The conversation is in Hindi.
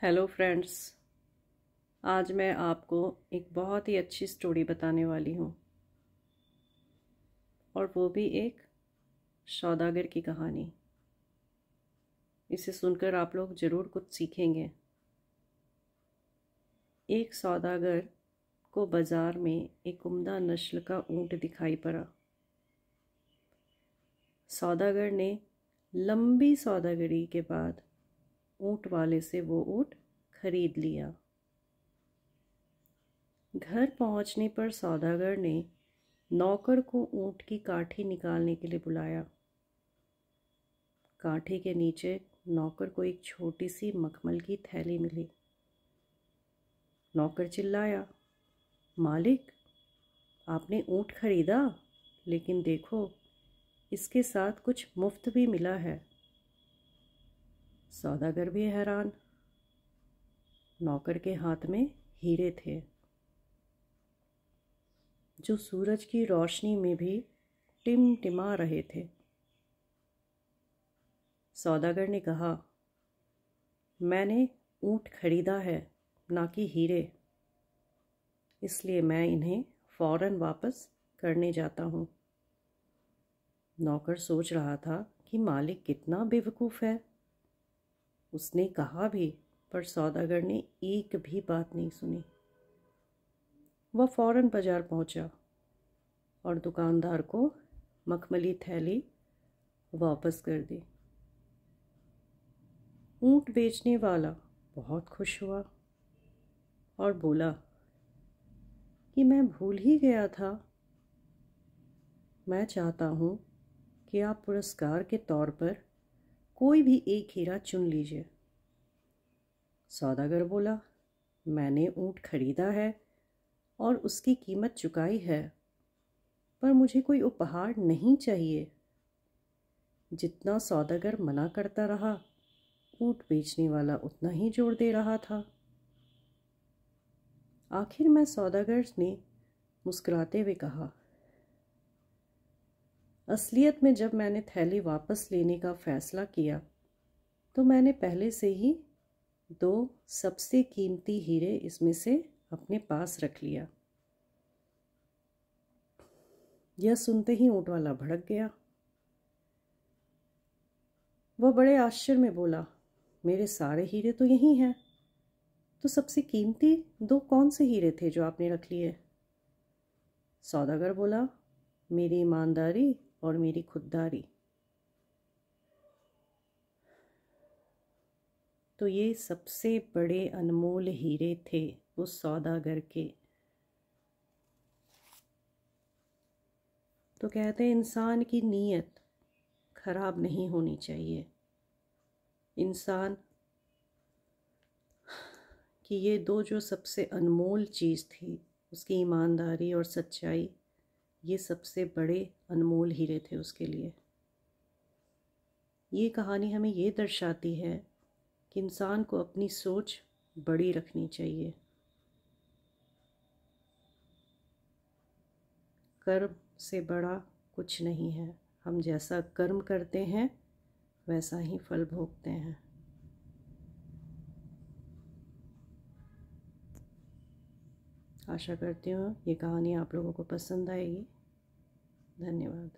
Hello friends. आज मैं आपको एक बहुत ही अच्छी स्टोरी बताने वाली हूँ, और वो भी एक सौदागर की कहानी। इसे सुनकर आप लोग ज़रूर कुछ सीखेंगे। एक सौदागर को बाज़ार में एक उम्दा नस्ल का ऊँट दिखाई पड़ा। सौदागर ने लंबी सौदागरी के बाद ऊँट वाले से वो ऊँट खरीद लिया। घर पहुंचने पर सौदागर ने नौकर को ऊँट की काठी निकालने के लिए बुलाया। काठी के नीचे नौकर को एक छोटी सी मखमल की थैली मिली। नौकर चिल्लाया, मालिक, आपने ऊँट खरीदा, लेकिन देखो, इसके साथ कुछ मुफ्त भी मिला है। सौदागर भी हैरान। नौकर के हाथ में हीरे थे, जो सूरज की रोशनी में भी टिमटिमा रहे थे। सौदागर ने कहा, मैंने ऊँट खरीदा है, ना कि हीरे, इसलिए मैं इन्हें फ़ौरन वापस करने जाता हूँ। नौकर सोच रहा था कि मालिक कितना बेवकूफ़ है। उसने कहा भी, पर सौदागर ने एक भी बात नहीं सुनी। वह फ़ौरन बाजार पहुंचा और दुकानदार को मखमली थैली वापस कर दी। ऊँट बेचने वाला बहुत खुश हुआ और बोला कि मैं भूल ही गया था। मैं चाहता हूँ कि आप पुरस्कार के तौर पर कोई भी एक हीरा चुन लीजिए। सौदागर बोला, मैंने ऊँट खरीदा है और उसकी कीमत चुकाई है, पर मुझे कोई उपहार नहीं चाहिए। जितना सौदागर मना करता रहा, ऊँट बेचने वाला उतना ही जोर दे रहा था। आखिर में सौदागर ने मुस्कुराते हुए कहा, असलियत में जब मैंने थैली वापस लेने का फैसला किया, तो मैंने पहले से ही 2 सबसे कीमती हीरे इसमें से अपने पास रख लिया। यह सुनते ही ऊँट वाला भड़क गया। वह बड़े आश्चर्य में बोला, मेरे सारे हीरे तो यही हैं, तो सबसे कीमती 2 कौन से हीरे थे जो आपने रख लिए? सौदागर बोला, मेरी ईमानदारी और मेरी खुददारी। तो ये सबसे बड़े अनमोल हीरे थे उस सौदागर के। तो कहते हैं, इंसान की नीयत खराब नहीं होनी चाहिए। इंसान कि ये 2 जो सबसे अनमोल चीज़ थी, उसकी ईमानदारी और सच्चाई, ये सबसे बड़े अनमोल हीरे थे उसके लिए। ये कहानी हमें ये दर्शाती है कि इंसान को अपनी सोच बड़ी रखनी चाहिए। कर्म से बड़ा कुछ नहीं है। हम जैसा कर्म करते हैं, वैसा ही फल भोगते हैं। आशा करती हूँ ये कहानी आप लोगों को पसंद आएगी। धन्यवाद।